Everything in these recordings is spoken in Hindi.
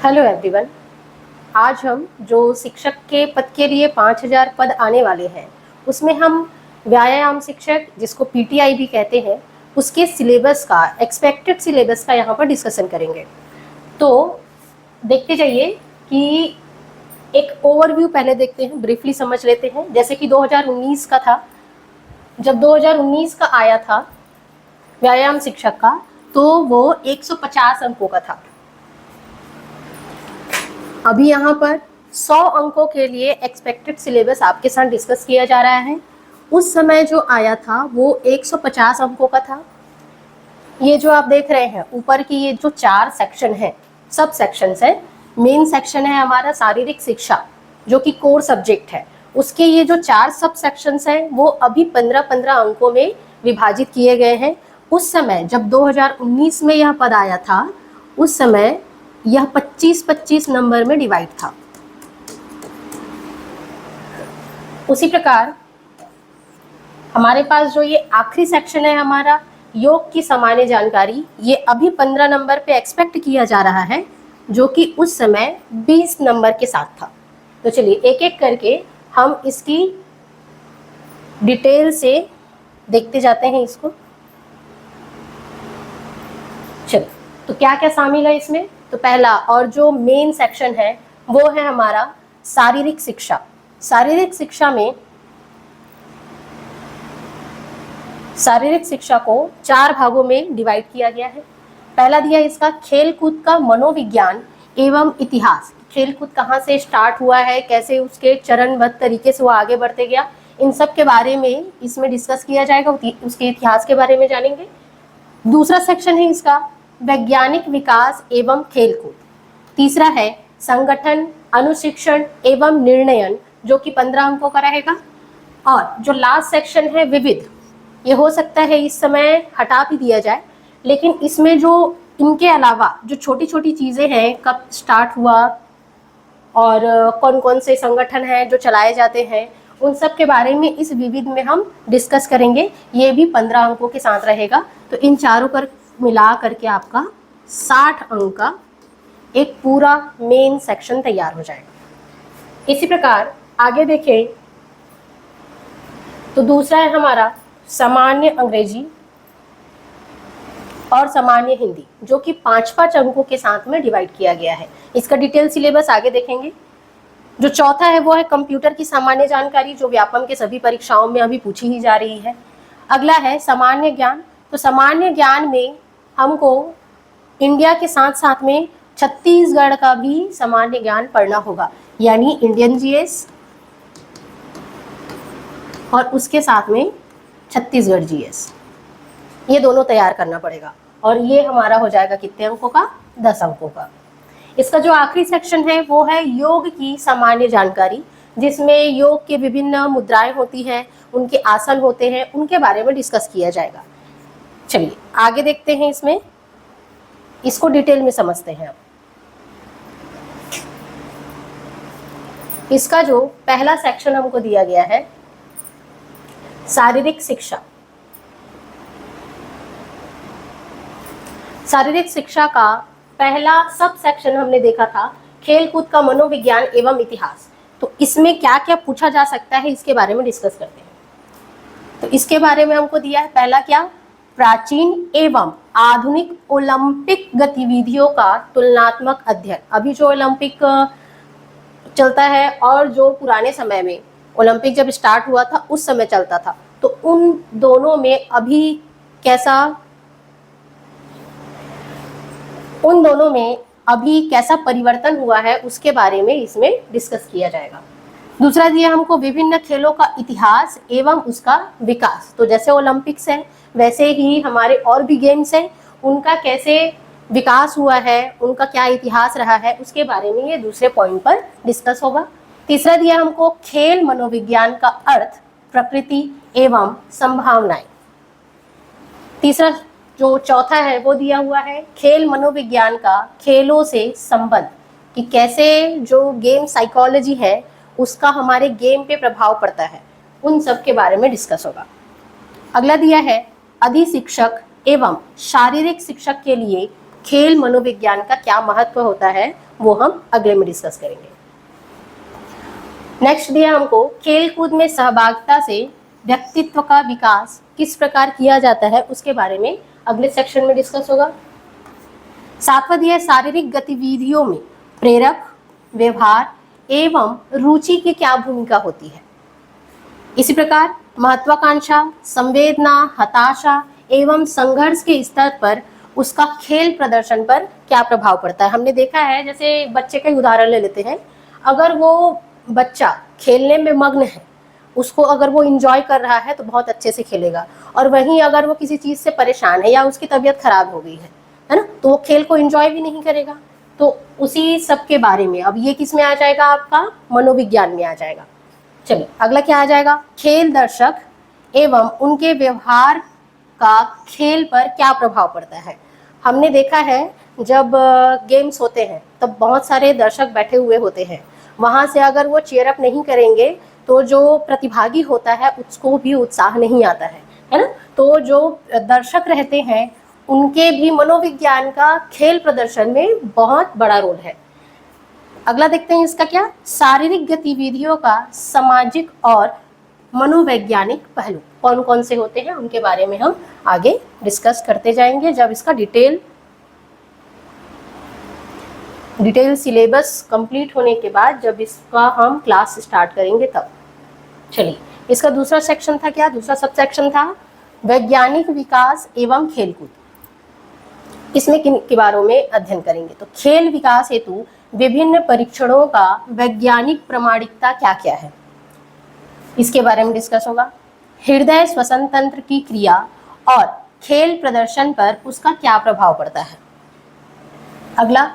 Hello everyone. आज हम जो शिक्षक के पद के लिए 5000 पद आने वाले हैं उसमें हम व्यायाम शिक्षक जिसको पीटीआई भी कहते हैं उसके सिलेबस का एक्सपेक्टेड सिलेबस का यहाँ पर डिस्कशन करेंगे। तो देखते जाइए कि एक ओवरव्यू पहले देखते हैं, ब्रीफली समझ लेते हैं। जैसे कि 2019 का था, जब 2019 का आया था व्यायाम शिक्षक का तो वो 150 अंकों का था। अभी यहाँ पर 100 अंकों के लिए एक्सपेक्टेड सिलेबस आपके साथ डिस्कस किया जा रहा है। उस समय जो आया था वो 150 अंकों का था। ये जो आप देख रहे हैं ऊपर की ये जो 4 सेक्शन है, सब सेक्शंस है। मेन सेक्शन है हमारा शारीरिक शिक्षा जो कि कोर सब्जेक्ट है, उसके ये जो 4 सब सेक्शंस हैं वो अभी 15-15 अंकों में विभाजित किए गए हैं। उस समय जब 2019 में यह पद आया था उस समय यह 25-25 नंबर में डिवाइड था। उसी प्रकार हमारे पास जो ये आखिरी सेक्शन है हमारा योग की सामान्य जानकारी, ये अभी 15 नंबर पे एक्सपेक्ट किया जा रहा है जो कि उस समय 20 नंबर के साथ था। तो चलिए एक एक करके हम इसकी डिटेल से देखते जाते हैं इसको। चलो, तो क्या क्या शामिल है इसमें। तो पहला और जो मेन सेक्शन है वो है हमारा शारीरिक शिक्षा। शारीरिक शिक्षा में शारीरिक शिक्षा को 4 भागों में डिवाइड किया गया है। पहला दिया इसका खेल कूद का मनोविज्ञान एवं इतिहास। खेल कूद कहाँ से स्टार्ट हुआ है, कैसे उसके चरणबद्ध तरीके से वो आगे बढ़ते गया, इन सब के बारे में इसमें डिस्कस किया जाएगा। उसके इतिहास के बारे में जानेंगे। दूसरा सेक्शन है इसका वैज्ञानिक विकास एवं खेलकूद। तीसरा है संगठन अनुशिक्षण एवं निर्णयन जो कि 15 अंकों का रहेगा। और जो लास्ट सेक्शन है विविध, ये हो सकता है इस समय हटा भी दिया जाए, लेकिन इसमें जो इनके अलावा जो छोटी छोटी चीज़ें हैं, कब स्टार्ट हुआ और कौन कौन से संगठन हैं जो चलाए जाते हैं, उन सब के बारे में इस विविध में हम डिस्कस करेंगे। ये भी 15 अंकों के साथ रहेगा। तो इन चारों पर मिला करके आपका 60 अंक का एक पूरा मेन सेक्शन तैयार हो जाएगा। इसी प्रकार आगे देखें तो दूसरा है हमारा सामान्य अंग्रेजी और सामान्य हिंदी जो कि 5-5 अंकों के साथ में डिवाइड किया गया है। इसका डिटेल सिलेबस आगे देखेंगे। जो चौथा है वो है कंप्यूटर की सामान्य जानकारी जो व्यापम के सभी परीक्षाओं में अभी पूछी ही जा रही है। अगला है सामान्य ज्ञान। तो सामान्य ज्ञान में हमको इंडिया के साथ साथ में छत्तीसगढ़ का भी सामान्य ज्ञान पढ़ना होगा, यानी इंडियन जीएस और उसके साथ में छत्तीसगढ़ जीएस, ये दोनों तैयार करना पड़ेगा। और ये हमारा हो जाएगा कितने अंकों का, 10 अंकों का। इसका जो आखिरी सेक्शन है वो है योग की सामान्य जानकारी, जिसमें योग के विभिन्न मुद्राएं होती हैं, उनके आसन होते हैं, उनके बारे में डिस्कस किया जाएगा। चलिए आगे देखते हैं, इसमें इसको डिटेल में समझते हैं। अब इसका जो पहला सेक्शन हमको दिया गया है शारीरिक शिक्षा। शारीरिक शिक्षा का पहला सब सेक्शन हमने देखा था खेल कूद का मनोविज्ञान एवं इतिहास। तो इसमें क्या क्या पूछा जा सकता है इसके बारे में डिस्कस करते हैं। तो इसके बारे में हमको दिया है पहला क्या, प्राचीन एवं आधुनिक ओलंपिक गतिविधियों का तुलनात्मक अध्ययन। अभी जो ओलंपिक चलता है और जो पुराने समय में ओलंपिक जब स्टार्ट हुआ था उस समय चलता था, तो उन दोनों में अभी कैसा परिवर्तन हुआ है उसके बारे में इसमें डिस्कस किया जाएगा। दूसरा दिया हमको विभिन्न खेलों का इतिहास एवं उसका विकास। तो जैसे ओलंपिक्स है वैसे ही हमारे और भी गेम्स हैं, उनका कैसे विकास हुआ है, उनका क्या इतिहास रहा है, उसके बारे में ये दूसरे पॉइंट पर डिस्कस होगा। तीसरा दिया हमको खेल मनोविज्ञान का अर्थ, प्रकृति एवं संभावनाएं। तीसरा जो चौथा है वो दिया हुआ है खेल मनोविज्ञान का खेलों से संबंध, कि कैसे जो गेम साइकोलॉजी है उसका हमारे गेम पे प्रभाव पड़ता है, उन सब के बारे में डिस्कस होगा। अगला दिया है अधिशिक्षक एवं शारीरिक शिक्षक के लिए खेल मनोविज्ञान का क्या महत्व होता है वो हम अगले में डिस्कस करेंगे। नेक्स्ट दिया हमको खेल कूद में सहभागिता से व्यक्तित्व का विकास किस प्रकार किया जाता है, उसके बारे में अगले सेक्शन में डिस्कस होगा। सातवां दिया शारीरिक गतिविधियों में प्रेरक, व्यवहार एवं रुचि की क्या भूमिका होती है। इसी प्रकार महत्वाकांक्षा, संवेदना, हताशा एवं संघर्ष के स्तर पर उसका खेल प्रदर्शन पर क्या प्रभाव पड़ता है। हमने देखा है, जैसे बच्चे का उदाहरण ले लेते हैं, अगर वो बच्चा खेलने में मग्न है, उसको अगर वो इंजॉय कर रहा है तो बहुत अच्छे से खेलेगा, और वहीं अगर वो किसी चीज़ से परेशान है या उसकी तबीयत खराब हो गई है ना, तो वो खेल को इंजॉय भी नहीं करेगा। तो उसी सब के बारे में अब ये किस में आ जाएगा, आपका मनोविज्ञान में आ जाएगा। चलिए अगला क्या आ जाएगा, खेल दर्शक एवं उनके व्यवहार का खेल पर क्या प्रभाव पड़ता है। हमने देखा है जब गेम्स होते हैं तब बहुत सारे दर्शक बैठे हुए होते हैं, वहाँ से अगर वो चीयर अप नहीं करेंगे तो जो प्रतिभागी होता है उसको भी उत्साह नहीं आता है ना। तो जो दर्शक रहते हैं उनके भी मनोविज्ञान का खेल प्रदर्शन में बहुत बड़ा रोल है। अगला देखते हैं इसका क्या, शारीरिक गतिविधियों का सामाजिक और मनोवैज्ञानिक पहलू कौन कौन से होते हैं, उनके बारे में हम आगे डिस्कस करते जाएंगे जब इसका डिटेल सिलेबस कंप्लीट होने के बाद, जब इसका हम क्लास स्टार्ट करेंगे तब। चलिए इसका दूसरा सेक्शन था क्या, दूसरा सब सेक्शन था वैज्ञानिक विकास एवं खेलकूद। इसमें किन के बारे में अध्ययन करेंगे, तो खेल विकास हेतु विभिन्न परीक्षणों का वैज्ञानिक प्रामाणिकता क्या क्या है, इसके बारे में डिस्कस होगा। हृदय श्वसन तंत्र की क्रिया और खेल प्रदर्शन पर उसका क्या प्रभाव पड़ता है। अगला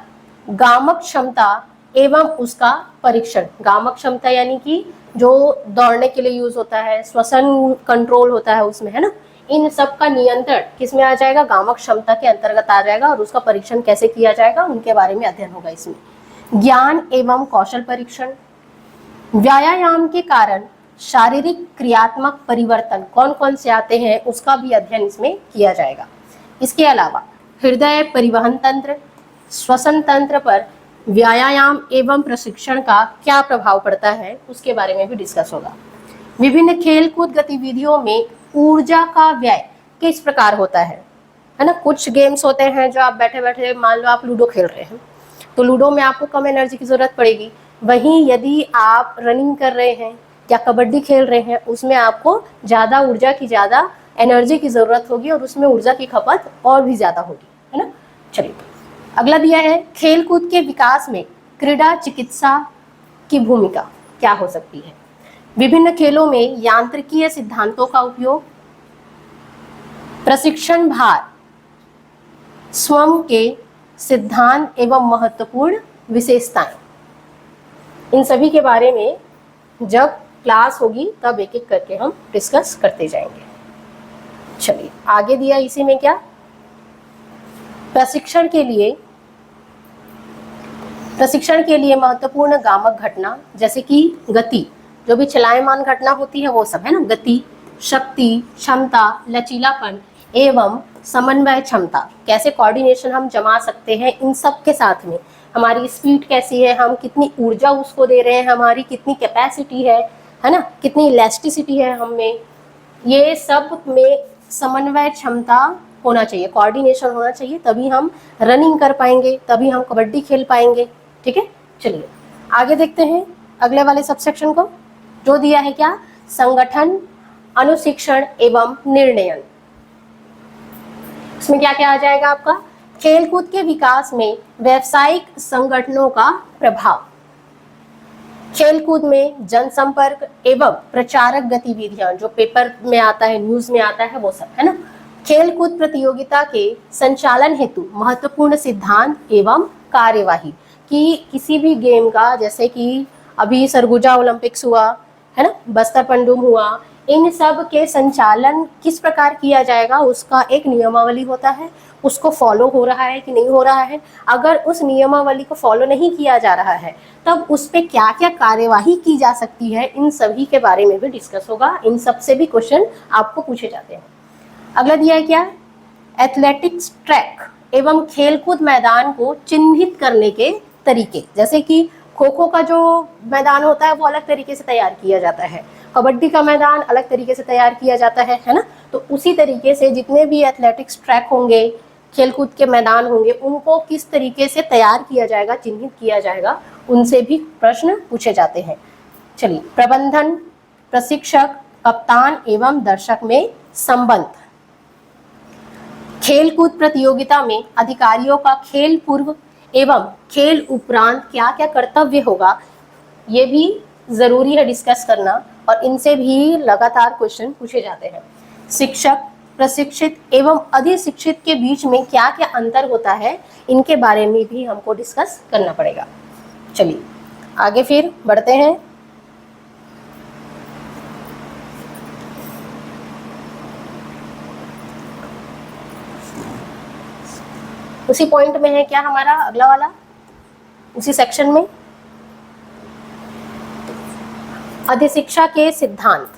गामक क्षमता एवं उसका परीक्षण। गामक क्षमता यानी कि जो दौड़ने के लिए यूज होता है, श्वसन कंट्रोल होता है उसमें, है ना, इन सब का नियंत्रण किस में आ जाएगा, गामक क्षमता के अंतर्गत आ जाएगा, और उसका परीक्षण कैसे किया जाएगा उनके बारे में अध्ययन होगा इसमें। ज्ञान एवं कौशल परीक्षण, व्यायाम के कारण शारीरिक क्रियात्मक परिवर्तन कौन कौन से आते हैं उसका भी अध्ययन इसमें किया जाएगा। इसके अलावा हृदय, परिवहन तंत्र, श्वसन तंत्र पर व्यायाम एवं प्रशिक्षण का क्या प्रभाव पड़ता है उसके बारे में भी डिस्कस होगा। विभिन्न खेलकूद गतिविधियों में ऊर्जा का व्यय किस प्रकार होता है ना। कुछ गेम्स होते हैं जो आप बैठे बैठे, मान लो आप लूडो खेल रहे हैं तो लूडो में आपको कम एनर्जी की जरूरत पड़ेगी, वहीं यदि आप रनिंग कर रहे हैं या कबड्डी खेल रहे हैं उसमें आपको ज़्यादा ऊर्जा की, ज़्यादा एनर्जी की ज़रूरत होगी और उसमें ऊर्जा की खपत और भी ज़्यादा होगी, है ना। चलिए अगला दिया है खेलकूद के विकास में क्रीड़ा चिकित्सा की भूमिका क्या हो सकती है। विभिन्न खेलों में यांत्रिकीय सिद्धांतों का उपयोग, प्रशिक्षण भार, स्वयं के सिद्धांत एवं महत्वपूर्ण विशेषताएं, इन सभी के बारे में जब क्लास होगी तब एक एक करके हम डिस्कस करते जाएंगे। चलिए आगे दिया इसी में क्या, प्रशिक्षण के लिए महत्वपूर्ण गामक घटना, जैसे कि गति, जो भी चलायमान घटना होती है वो सब, है ना, गति, शक्ति, क्षमता, लचीलापन एवं समन्वय क्षमता, कैसे कोऑर्डिनेशन हम जमा सकते हैं इन सब के साथ में, हमारी स्पीड कैसी है, हम कितनी ऊर्जा उसको दे रहे हैं, हमारी कितनी कैपेसिटी है ना, कितनी इलास्टिसिटी है हम में, ये सब में समन्वय क्षमता होना चाहिए, कोऑर्डिनेशन होना चाहिए, तभी हम रनिंग कर पाएंगे, तभी हम कबड्डी खेल पाएंगे। ठीक है, चलिए आगे देखते हैं अगले वाले सब सेक्शन को, जो दिया है क्या, संगठन, अनुशिक्षण एवं निर्णयन। इसमें क्या क्या आ जाएगा आपका, खेलकूद के विकास में व्यावसायिक संगठनों का प्रभाव, खेलकूद में जनसंपर्क एवं प्रचारक गतिविधियां, जो पेपर में आता है, न्यूज में आता है, वो सब, है ना। खेलकूद प्रतियोगिता के संचालन हेतु महत्वपूर्ण सिद्धांत एवं कार्यवाही, कि किसी भी गेम का, जैसे कि अभी सरगुजा ओलंपिक्स हुआ, है ना, बस्तर पंडुम हुआ, इन सब के संचालन किस प्रकार किया जाएगा उसका एक नियमावली होता है, उसको फॉलो हो रहा है कि नहीं हो रहा है, अगर उस नियमावली को फॉलो नहीं किया जा रहा है तब उस पर क्या क्या कार्यवाही की जा सकती है, इन सभी के बारे में भी डिस्कस होगा। इन सब से भी क्वेश्चन आपको पूछे जाते हैं। अगला दिया है क्या, एथलेटिक्स ट्रैक एवं खेलकूद मैदान को चिन्हित करने के तरीके, जैसे कि खो खो का जो मैदान होता है वो अलग तरीके से तैयार किया जाता है, कबड्डी का मैदान अलग तरीके से तैयार किया जाता है ना। तो उसी तरीके से जितने भी एथलेटिक्स ट्रैक होंगे, खेलकूद के मैदान होंगे, उनको किस तरीके से तैयार किया जाएगा, चिन्हित किया जाएगा, उनसे भी प्रश्न पूछे जाते हैं। चलिए, प्रबंधन, प्रशिक्षक, कप्तान एवं दर्शक में संबंध। खेलकूद प्रतियोगिता में अधिकारियों का खेल पूर्व एवं खेल उपरांत क्या क्या कर्तव्य होगा, ये भी जरूरी है डिस्कस करना, और इनसे भी लगातार क्वेश्चन पूछे जाते हैं। शिक्षक, प्रशिक्षित एवं अधिशिक्षित के बीच में क्या क्या अंतर होता है, इनके बारे में भी हमको डिस्कस करना पड़ेगा। चलिए आगे फिर बढ़ते हैं। उसी पॉइंट में है क्या हमारा अगला वाला, उसी सेक्शन में, अधिशिक्षा के सिद्धांत।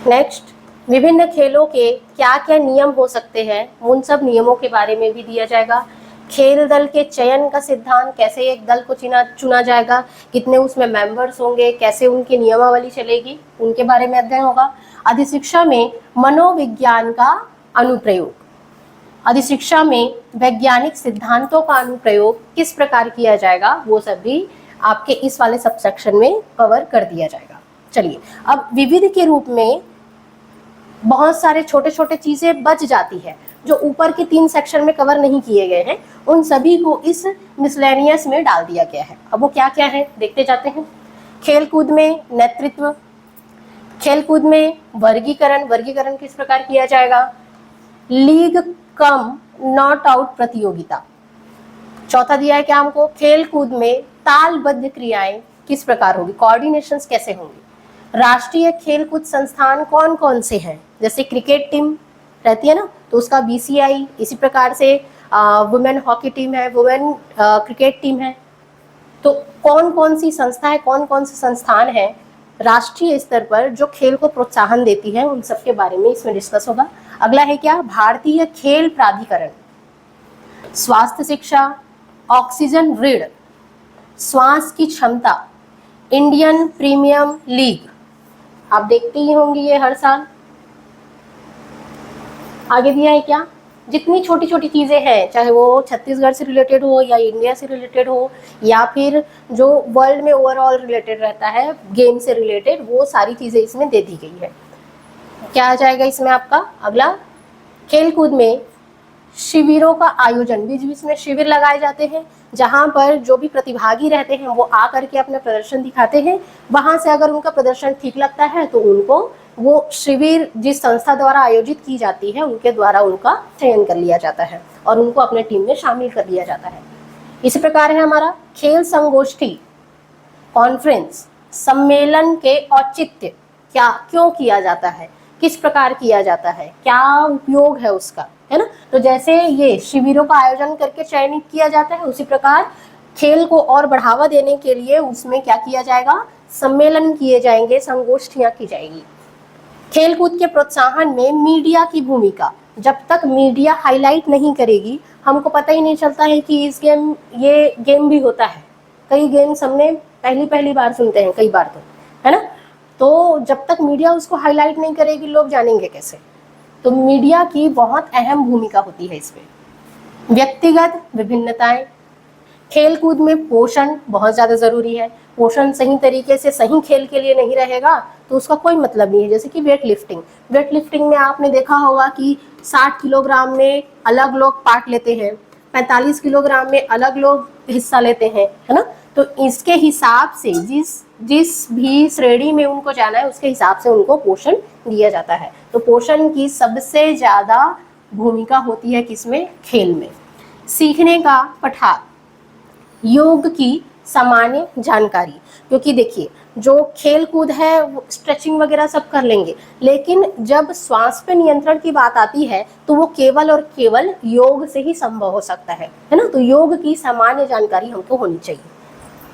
नेक्स्ट, विभिन्न खेलों के क्या क्या नियम हो सकते हैं, उन सब नियमों के बारे में भी दिया जाएगा। खेल दल के चयन का सिद्धांत, कैसे एक दल को चुना जाएगा, कितने उसमें मेंबर्स होंगे, कैसे उनकी नियमावली चलेगी, उनके बारे में अध्ययन होगा। अधिशिक्षा में मनोविज्ञान का अनुप्रयोग, अधिशिक्षा में वैज्ञानिक सिद्धांतों का अनुप्रयोग किस प्रकार किया जाएगा, वो सब भी आपके इस वाले सबसेक्शन में कवर कर दिया जाएगा। चलिए, अब विविध के रूप में बहुत सारे छोटे छोटे चीजें बच जाती है जो ऊपर के 3 सेक्शन में कवर नहीं किए गए हैं, उन सभी को इस मिसलेनियस में डाल दिया गया है। अब वो क्या क्या है देखते जाते हैं। खेलकूद में नेतृत्व, खेलकूद में वर्गीकरण, वर्गीकरण किस प्रकार किया जाएगा। लीग कम नॉट आउट प्रतियोगिता। चौथा दिया है क्या हमको, खेलकूद में तालबद्ध क्रियाएं किस प्रकार होगी, कोऑर्डिनेशंस कैसे होंगी। राष्ट्रीय खेलकूद संस्थान कौन कौन से हैं, जैसे क्रिकेट टीम रहती है ना, तो उसका बीसीआई, इसी प्रकार से वुमेन हॉकी टीम है, वुमेन क्रिकेट टीम है। तो कौन कौन सी संस्था है, कौन कौन से संस्थान है राष्ट्रीय स्तर पर जो खेल को प्रोत्साहन देती है, उन सब के बारे में इसमें डिस्कस होगा। अगला है क्या, भारतीय खेल प्राधिकरण, स्वास्थ्य शिक्षा, ऑक्सीजन ऋण, श्वास की क्षमता, इंडियन प्रीमियम लीग, आप देखते ही होंगे ये हर साल। आगे दिया है क्या, जितनी छोटी छोटी चीजें हैं, चाहे वो छत्तीसगढ़ से रिलेटेड हो या इंडिया से रिलेटेड हो या फिर जो वर्ल्ड में ओवरऑल रिलेटेड रहता है गेम से रिलेटेड, वो सारी चीजें इसमें दे दी गई है। क्या आ जाएगा इसमें आपका अगला, खेलकूद में शिविरों का आयोजन, बीच बीच में शिविर लगाए जाते हैं जहां पर जो भी प्रतिभागी रहते हैं वो आकर के अपना प्रदर्शन दिखाते हैं। वहां से अगर उनका प्रदर्शन ठीक लगता है तो उनको वो शिविर जिस संस्था द्वारा आयोजित की जाती है उनके द्वारा उनका चयन कर लिया जाता है और उनको अपने टीम में शामिल कर लिया जाता है। इसी प्रकार है हमारा खेल संगोष्ठी, कॉन्फ्रेंस, सम्मेलन के औचित्य, क्या क्यों किया जाता है, किस प्रकार किया जाता है, क्या उपयोग है उसका, है ना। तो जैसे ये शिविरों का आयोजन करके चयनित किया जाता है, उसी प्रकार खेल को और बढ़ावा देने के लिए उसमें क्या किया जाएगा, सम्मेलन किए जाएंगे, संगोष्ठियां की जाएगी। खेलकूद के प्रोत्साहन में मीडिया की भूमिका, जब तक मीडिया हाईलाइट नहीं करेगी हमको पता ही नहीं चलता है कि इस गेम, ये गेम भी होता है। कई गेम्स हमने पहली बार सुनते हैं, कई बार तो, है ना। तो जब तक मीडिया उसको हाईलाइट नहीं करेगी लोग जानेंगे कैसे। तो मीडिया की बहुत अहम भूमिका होती है इसमें। व्यक्तिगत विभिन्नताएं, खेलकूद में पोषण बहुत ज़्यादा ज़रूरी है। पोषण सही तरीके से सही खेल के लिए नहीं रहेगा तो उसका कोई मतलब नहीं है। जैसे कि वेट लिफ्टिंग में आपने देखा होगा कि 60 किलोग्राम में अलग लोग पार्ट लेते हैं, 45 किलोग्राम में अलग लोग हिस्सा लेते हैं, है ना। तो इसके हिसाब से जिस भी श्रेणी में उनको जाना है उसके हिसाब से उनको पोषण दिया जाता है। तो पोषण की सबसे ज़्यादा भूमिका होती है किसमें, खेल में। सीखने का पठार, योग की सामान्य जानकारी, क्योंकि देखिए जो खेल कूद है वो स्ट्रेचिंग वगैरह सब कर लेंगे, लेकिन जब श्वास पे नियंत्रण की बात आती है तो वो केवल और केवल योग से ही संभव हो सकता है ना। तो योग की सामान्य जानकारी हमको होनी चाहिए।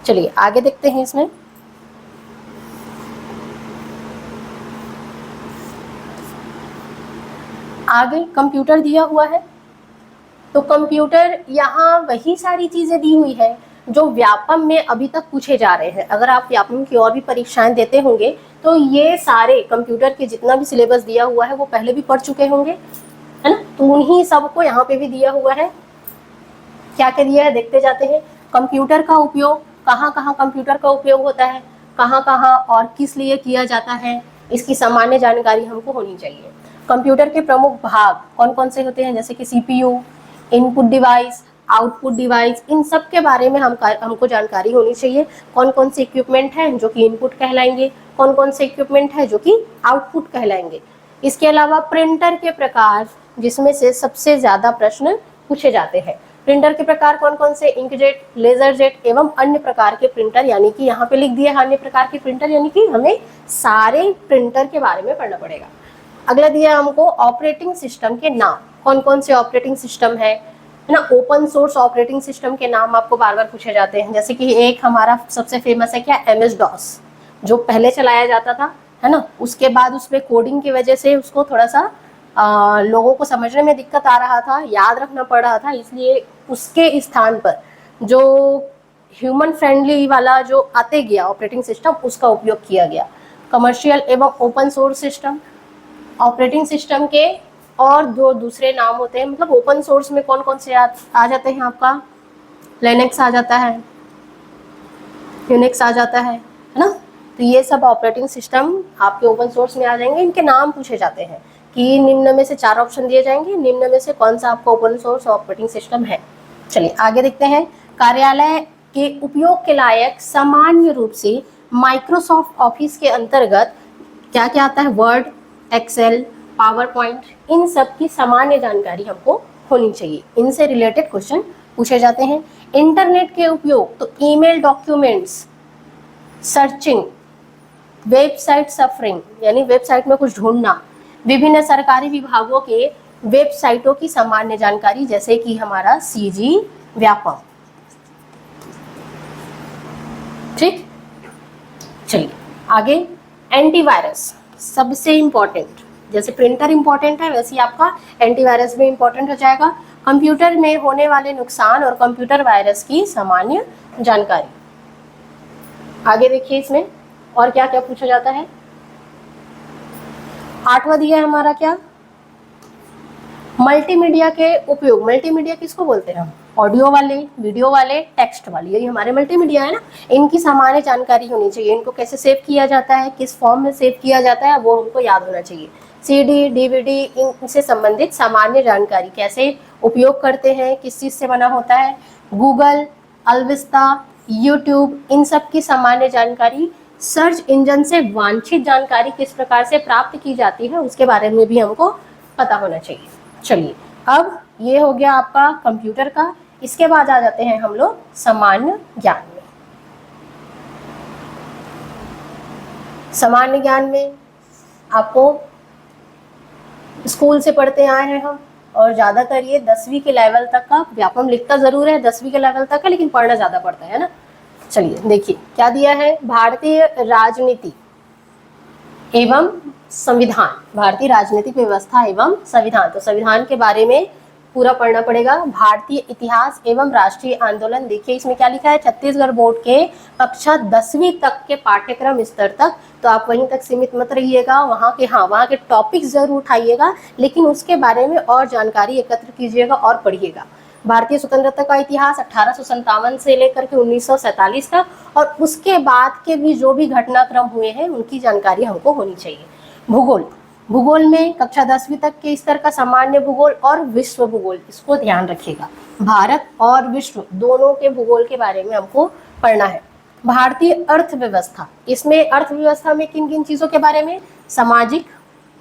चलिए आगे देखते हैं इसमें। आगे कंप्यूटर दिया हुआ है, तो कंप्यूटर यहाँ वही सारी चीजें दी हुई है जो व्यापम में अभी तक पूछे जा रहे हैं। अगर आप व्यापम की और भी परीक्षाएं देते होंगे तो ये सारे कंप्यूटर के जितना भी सिलेबस दिया हुआ है वो पहले भी पढ़ चुके होंगे, है ना। तो उन्हीं सबको यहाँ पे भी दिया हुआ है। क्या क्या दिया है देखते जाते हैं। कंप्यूटर का उपयोग कहाँ कहाँ कंप्यूटर का उपयोग होता है, कहाँ कहाँ और किस लिए किया जाता है, इसकी सामान्य जानकारी हमको होनी चाहिए। कंप्यूटर के प्रमुख भाग कौन कौन से होते हैं, जैसे कि CPU, input device, output device, इन सब के बारे में हमको जानकारी होनी चाहिए। कौन कौन से इक्विपमेंट हैं जो कि इनपुट कहलाएंगे, कौन कौन से इक्विपमेंट है जो कि आउटपुट कहलाएंगे। इसके अलावा प्रिंटर के प्रकार, जिसमें से सबसे ज्यादा प्रश्न पूछे जाते हैं। प्रिंटर के प्रकार कौन कौन से, इंकजेट, लेजर जेट एवं अन्य प्रकार के प्रिंटर, यानी कि यहाँ पे लिख दिया है अन्य प्रकार के प्रिंटर, यानी कि हमें सारे प्रिंटर के बारे में पढ़ना पड़ेगा। अगला दिया हमको ऑपरेटिंग सिस्टम के नाम, कौन कौन से ऑपरेटिंग सिस्टम है ना। ओपन सोर्स ऑपरेटिंग सिस्टम के नाम आपको बार बार पूछे जाते हैं, जैसे कि एक हमारा सबसे फेमस है क्या, MS-DOS, जो पहले चलाया जाता था, है ना। उसके बाद उसमें कोडिंग की वजह से उसको थोड़ा सा लोगों को समझने में दिक्कत आ रहा था, याद रखना पड़ रहा था, इसलिए उसके स्थान पर जो ह्यूमन फ्रेंडली वाला जो आते गया ऑपरेटिंग सिस्टम, उसका उपयोग किया गया। कमर्शियल एवं open source system, operating system के और दो दूसरे नाम होते हैं, मतलब ओपन सोर्स में कौन कौन से आ जाते हैं आपका, लिनक्स आ जाता है, यूनिक्स आ जाता है ना। तो ये सब ऑपरेटिंग सिस्टम आपके ओपन सोर्स में आ जाएंगे। इनके नाम पूछे जाते हैं कि निम्न में से 4 ऑप्शन दिए जाएंगे, निम्न में से कौन सा आपका ओपन सोर्स ऑपरेटिंग सिस्टम है। चलिए आगे देखते हैं। कार्यालय के उपयोग के लायक सामान्य रूप से माइक्रोसॉफ्ट ऑफिस के अंतर्गत क्या क्या आता है, वर्ड, एक्सेल, पावर पॉइंट, इन सब की सामान्य जानकारी हमको होनी चाहिए। इनसे रिलेटेड क्वेश्चन पूछे जाते हैं। इंटरनेट के उपयोग, तो email, documents, searching, website suffering, यानी वेबसाइट में कुछ ढूंढना, विभिन्न सरकारी विभागों के वेबसाइटों की सामान्य जानकारी, जैसे कि हमारा CG व्यापम। ठीक, चलिए आगे। एंटीवायरस सबसे इंपॉर्टेंट, जैसे प्रिंटर इंपॉर्टेंट है वैसे ही आपका एंटीवायरस भी इंपॉर्टेंट हो जाएगा। कंप्यूटर में होने वाले नुकसान और कंप्यूटर वायरस की सामान्य जानकारी। आगे देखिए इसमें और क्या क्या पूछा जाता है। 8वां दिया है हमारा क्या, मल्टीमीडिया के उपयोग। मल्टीमीडिया किसको बोलते हैं हम, ऑडियो वाले, वीडियो वाले, टेक्स्ट वाले, यही हमारे मल्टीमीडिया है ना। इनकी सामान्य जानकारी होनी चाहिए। इनको कैसे सेव किया जाता है, किस फॉर्म में सेव किया जाता है, वो हमको याद होना चाहिए। CD, DVD, इनसे संबंधित सामान्य जानकारी, कैसे उपयोग करते हैं, किस चीज़ से बना होता है, गूगल, अलविस्ता, यूट्यूब, इन सब की सामान्य जानकारी। सर्च इंजन से वांछित जानकारी किस प्रकार से प्राप्त की जाती है, उसके बारे में भी हमको पता होना चाहिए। चलिए अब ये हो गया आपका कंप्यूटर का। इसके बाद आ जाते हैं हम लोग सामान्य ज्ञान में। सामान्य ज्ञान में आपको स्कूल से पढ़ते आए हैं हम, और ज़्यादातर ये 10वीं के लेवल तक का, व्यापम लिखता ज़रूर है 10वीं के लेवल तक का, लेकिन पढ़ना ज़्यादा पड़ता है ना। चलिए देखिए क्या दिया है, भारतीय राजनीति एवं संविधान, भारतीय राजनीतिक व्यवस्था एवं संविधान। तो संविधान के बारे में पूरा पढ़ना पड़ेगा। भारतीय इतिहास एवं राष्ट्रीय आंदोलन, देखिए इसमें क्या लिखा है, छत्तीसगढ़ बोर्ड के कक्षा 10वीं तक के पाठ्यक्रम स्तर तक, तो आप वहीं तक सीमित मत रहिएगा। वहाँ के टॉपिक्स जरूर उठाइएगा, लेकिन उसके बारे में और जानकारी एकत्र कीजिएगा और पढ़िएगा। भारतीय स्वतंत्रता का इतिहास 1857 से लेकर के 1947 तक, और उसके बाद के भी जो भी घटनाक्रम हुए हैं उनकी जानकारी हमको होनी चाहिए। भूगोल, भूगोल में कक्षा 10वीं तक के स्तर का सामान्य भूगोल और विश्व भूगोल, इसको ध्यान रखिएगा। भारत और विश्व दोनों के भूगोल के बारे में हमको पढ़ना है। भारतीय अर्थव्यवस्था, इसमें अर्थव्यवस्था में किन किन चीज़ों के बारे में, सामाजिक,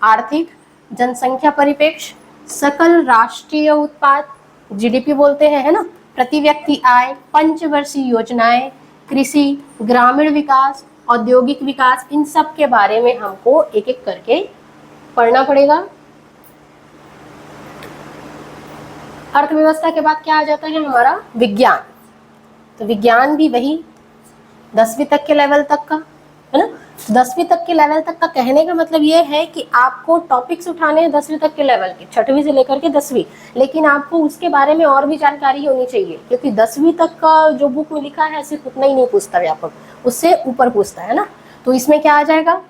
आर्थिक, जनसंख्या परिप्रेक्ष्य, सकल राष्ट्रीय उत्पाद, GDP बोलते हैं, है ना, प्रति व्यक्ति आय, पंचवर्षीय योजनाएं, कृषि, ग्रामीण विकास, औद्योगिक विकास, इन सब के बारे में हमको एक एक करके पढ़ना पड़ेगा। अर्थव्यवस्था के बाद क्या आ जाता है हमारा, विज्ञान। तो विज्ञान भी वही 10वीं तक के लेवल तक का, है ना। 10वीं तक के लेवल तक का कहने का मतलब ये है कि आपको टॉपिक्स उठाने हैं 10वीं तक के लेवल के, 6वीं से लेकर के 10वीं, लेकिन आपको उसके बारे में और भी जानकारी होनी चाहिए, क्योंकि 10वीं तक का जो बुक में लिखा है सिर्फ उतना ही नहीं पूछता व्यापक, उससे ऊपर पूछता है ना। तो इसमें क्या आ जाएगा,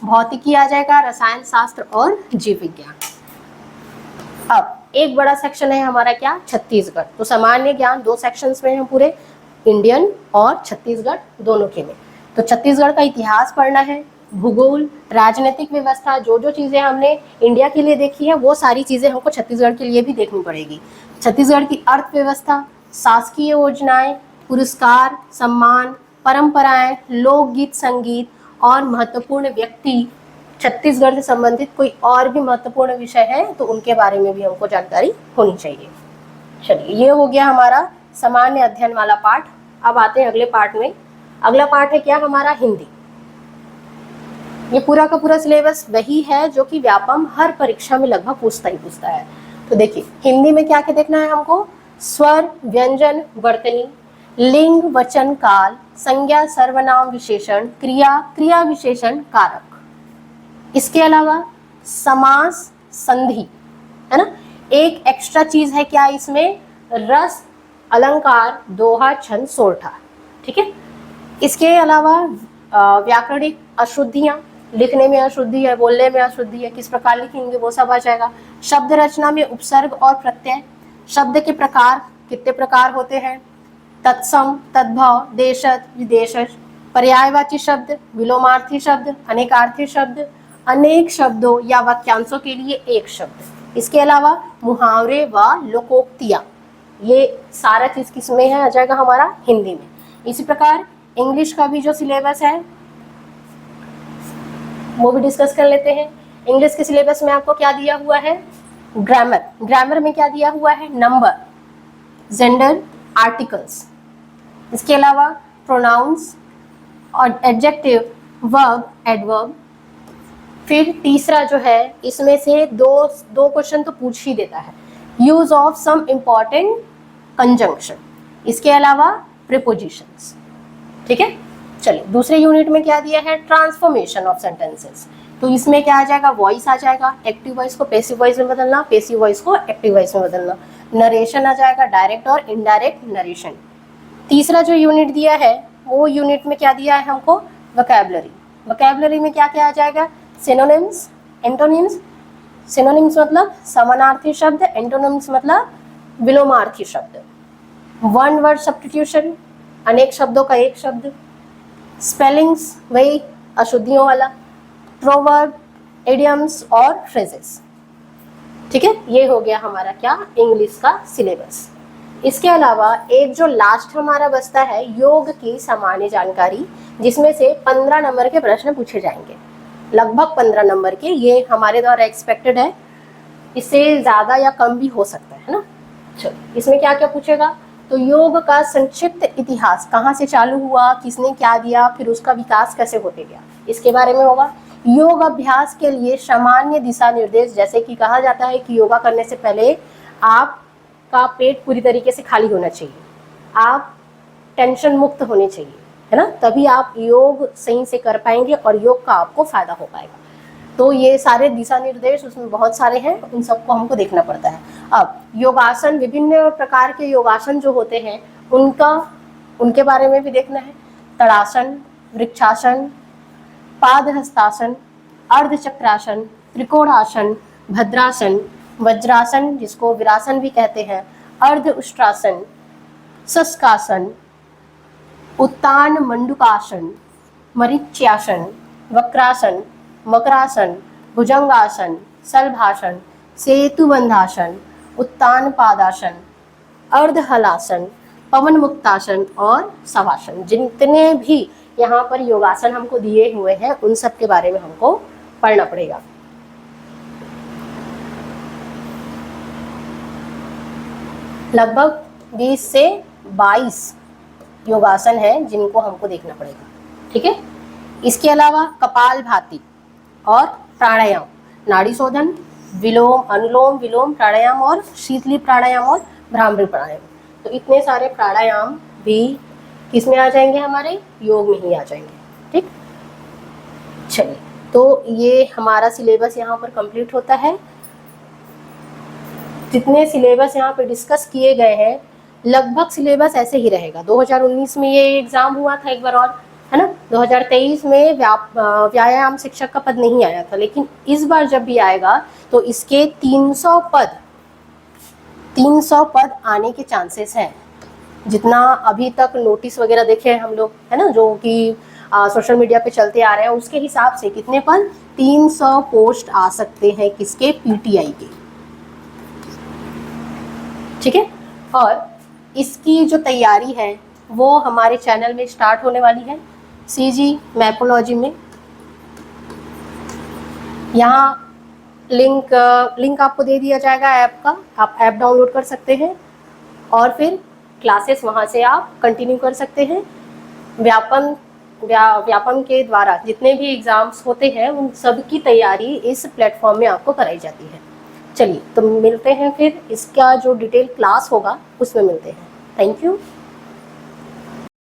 भौतिकी आ जाएगा, रसायन शास्त्र और जीव विज्ञान। अब एक बड़ा सेक्शन है हमारा क्या, छत्तीसगढ़। तो सामान्य ज्ञान 2 सेक्शंस में है पूरे, इंडियन और छत्तीसगढ़ दोनों के में। तो छत्तीसगढ़ का इतिहास पढ़ना है, भूगोल, राजनीतिक व्यवस्था, जो जो चीज़ें हमने इंडिया के लिए देखी है वो सारी चीज़ें हमको छत्तीसगढ़ के लिए भी देखनी पड़ेगी। छत्तीसगढ़ की अर्थव्यवस्था, शासकीय योजनाएं, पुरस्कार, सम्मान, परंपराएं, लोकगीत, संगीत और महत्वपूर्ण व्यक्ति, छत्तीसगढ़ से संबंधित कोई और भी महत्वपूर्ण विषय है तो उनके बारे में भी हमको जानकारी होनी चाहिए। चलिए, ये हो गया हमारा सामान्य अध्ययन वाला पार्ट। अब आते हैं अगले पार्ट में। अगला पार्ट है क्या हमारा, हिंदी। ये पूरा का पूरा सिलेबस वही है जो कि व्यापम हर परीक्षा में लगभग पूछता ही पूछता है। तो देखिए हिंदी में क्या क्या देखना है हमको, स्वर, व्यंजन, वर्तनी, लिंग, वचन, काल, संज्ञा, सर्वनाम, विशेषण, क्रिया, क्रिया विशेषण, कारक। इसके अलावा समास, संधि, है ना। एक एक्स्ट्रा चीज है क्या इसमें, रस, अलंकार, दोहा, छंद, सोरठा, ठीक है। इसके अलावा व्याकरणिक अशुद्धियां, लिखने में अशुद्धि है, बोलने में अशुद्धि है, किस प्रकार लिखेंगे वो सब आ जाएगा। शब्द रचना में उपसर्ग और प्रत्यय, शब्द के प्रकार कितने प्रकार होते हैं, तत्सम, तद्भव, देशज, विदेशज, पर्यायवाची शब्द, विलोमार्थी शब्द, अनेकार्थी शब्द, अनेक शब्दों या वाक्यांशों के लिए एक शब्द। इसके अलावा मुहावरे व लोकोक्तियां, ये सारा चीज किसमें है, आ जाएगा हमारा हिंदी में। इसी प्रकार इंग्लिश का भी जो सिलेबस है वो भी डिस्कस कर लेते हैं। इंग्लिश के सिलेबस में आपको क्या दिया हुआ है, ग्रामर। ग्रामर में क्या दिया हुआ है, नंबर, जेंडर, आर्टिकल्स। इसके अलावा प्रोनाउंस और एडजेक्टिव, वर्ब, एडवर्ब। फिर तीसरा जो है इसमें से दो क्वेश्चन तो पूछ ही देता है, use of some important conjunction. इसके अलावा प्रीपोजिशंस, ठीक है। चलिए दूसरे यूनिट में क्या दिया है, ट्रांसफॉर्मेशन ऑफ सेंटेंसेस। तो इसमें क्या आ जाएगा, वॉइस आ जाएगा, एक्टिव वॉइस को पैसिव वॉइस में बदलना, पैसिव वॉइस को एक्टिव वॉइस में बदलना। नरेशन आ जाएगा, डायरेक्ट और इनडायरेक्ट नरेशन। तीसरा जो यूनिट दिया है वो यूनिट में क्या दिया है हमको, वोकैबुलरी। वोकैबुलरी में क्या क्या आ जाएगा, सिनोनिम्स, एंटोनिम्स। सिनोनिम्स मतलब समानार्थी शब्द, एंटोनिम्स मतलब विलोमार्थी शब्द। वन वर्ड सब्स्टिट्यूशन, अनेक शब्दों का एक शब्द। स्पेलिंग्स वही अशुद्धियों वाला। प्रोवर्ब, इडियम्स और फ्रेजेस, ठीक है। ये हो गया हमारा क्या, इंग्लिश का सिलेबस। इसके अलावा एक जो लास्ट हमारा बचता है, योग की सामान्य जानकारी, जिसमें से 15 नंबर के प्रश्न पूछे जाएंगे, लगभग 15 नंबर के। ये हमारे द्वारा एक्सपेक्टेड है, इससे ज़्यादा या कम भी हो सकता है ना। चलो इसमें क्या क्या पूछेगा, तो योग का संक्षिप्त इतिहास, कहाँ से चालू हुआ, किसने क्या दिया, फिर उसका विकास कैसे होते गया, इसके बारे में होगा। योग अभ्यास के लिए सामान्य दिशा निर्देश, जैसे कि कहा जाता है कि योगा करने से पहले आपका पेट पूरी तरीके से खाली होना चाहिए, आप टेंशन मुक्त होने चाहिए, है ना, तभी आप योग सही से कर पाएंगे और योग का आपको फायदा हो पाएगा। तो ये सारे दिशा निर्देश उसमें बहुत सारे हैं, उन सबको हमको देखना पड़ता है। अब योगासन, विभिन्न प्रकार के योगासन जो होते हैं उनके बारे में भी देखना है। तड़ासन, वृक्षासन, पादहस्तासन, अर्धचक्रासन, त्रिकोणासन, भद्रासन, वज्रासन जिसको वीरासन भी कहते हैं, अर्ध उष्ट्रासन, शस्कासन, उत्तान मंडूकासन, मरीच्यासन, वक्रासन, मकरासन, भुजंगासन, सलभासन, सेतुबंधासन, उत्तान पादासन, अर्धहलासन, पवन मुक्तासन और शवासन। जितने भी यहाँ पर योगासन हमको दिए हुए हैं उन सब के बारे में हमको पढ़ना पड़ेगा। लगभग 20 से 22 योगासन है जिनको हमको देखना पड़ेगा, ठीक है। इसके अलावा कपालभाति और प्राणायाम, नाड़ी शोधन, विलोम, अनुलोम विलोम प्राणायाम और शीतली प्राणायाम और भ्रामरी प्राणायाम। तो इतने सारे प्राणायाम भी किसमें आ जाएंगे, हमारे योग में ही आ जाएंगे, ठीक। चलिए, तो ये हमारा सिलेबस यहाँ पर कंप्लीट होता है। जितने सिलेबस यहाँ पे डिस्कस किए गए हैं लगभग सिलेबस ऐसे ही रहेगा। 2019 में ये एग्ज़ाम हुआ था एक बार और, है ना। 2023 में व्यायाम शिक्षक का पद नहीं आया था, लेकिन इस बार जब भी आएगा तो इसके 300 पद आने के चांसेस हैं। जितना अभी तक नोटिस वगैरह देखे हैं हम लोग, है ना, जो कि सोशल मीडिया पे चलते आ रहे हैं, उसके हिसाब से कितने पद, 300 पोस्ट आ सकते हैं किसके, पीटीआई के। ठीक है। और इसकी जो तैयारी है वो हमारे चैनल में स्टार्ट होने वाली है, सीजी मैपोलॉजी में। यहाँ लिंक आपको दे दिया जाएगा ऐप का, आप ऐप डाउनलोड कर सकते हैं और फिर क्लासेस वहाँ से आप कंटिन्यू कर सकते हैं। व्यापम के द्वारा जितने भी एग्ज़ाम्स होते हैं उन सब की तैयारी इस प्लेटफॉर्म में आपको कराई जाती है। चलिए, तो मिलते हैं फिर, इसका जो डिटेल क्लास होगा उसमें मिलते हैं। Thank you.